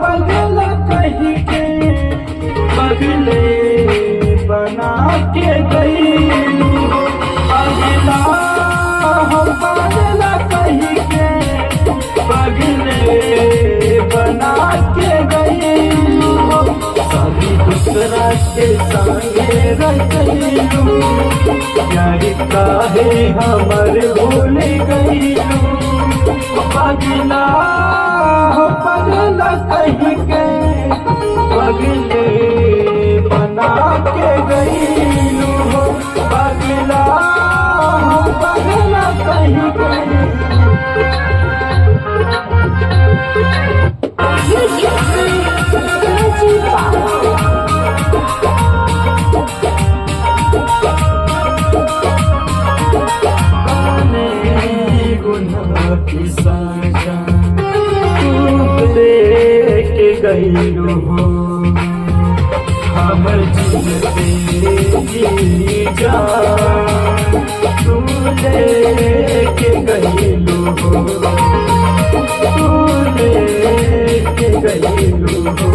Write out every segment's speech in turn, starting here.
पगला कहीं के पगले बना के गई पगला कहीं के पगले बना के गई सभी दूसरा के संगे रही यार काहे हमर भूल गई पगला कहीं के पगले बना के गई पगला कहीं के गईलू हो हमर जी जा तू लेके गईलू हो तू लेके गईलू हो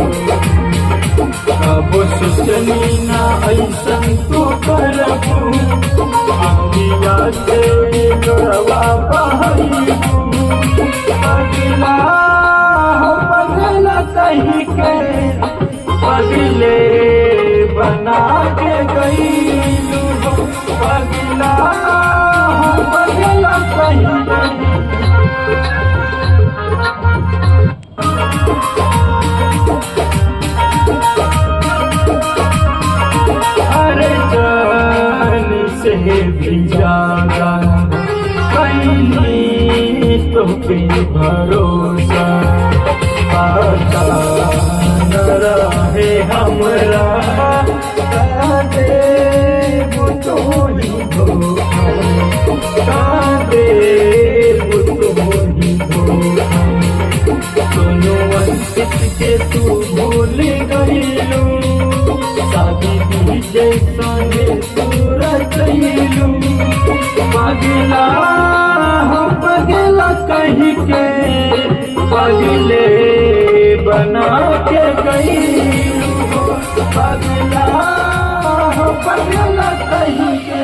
अब सोचनी ना ऐसन तू करबू अंगिया से लोरवा बहबू पगला कहीं के पगले बना के गई पगला कहीं अरे जान से भी ज्यादा कहीं तो पे भरोसा आता न रहे हमरा देव तो ही धोखा देव तो ही धोखा दोनों अंकित के तू भूल गईलू शादी दीजे संगे तू रचलू पगला कहीं के पगले बना के गई पगला कहीं के